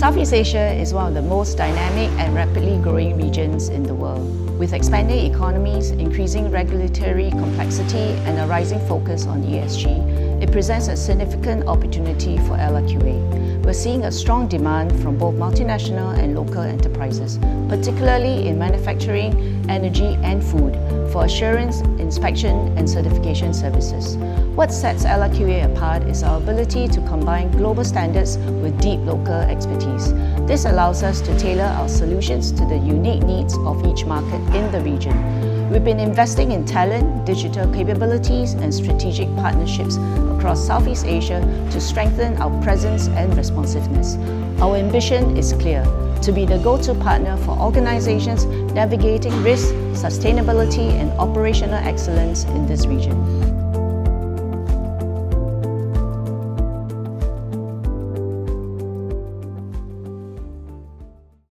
Southeast Asia is one of the most dynamic and rapidly growing regions in the world. With expanding economies, increasing regulatory complexity, and a rising focus on ESG, it presents a significant opportunity for LRQA. We're seeing a strong demand from both multinational and local enterprises, particularly in manufacturing, energy, and food, for assurance, inspection, and certification services. What sets LRQA apart is our ability to combine global standards with deep local expertise. This allows us to tailor our solutions to the unique needs of each market in the region. We've been investing in talent, digital capabilities, and strategic partnerships across Southeast Asia to strengthen our presence and responsiveness. Our ambition is clear: to be the go-to partner for organizations navigating risk, sustainability, and operational excellence in this region.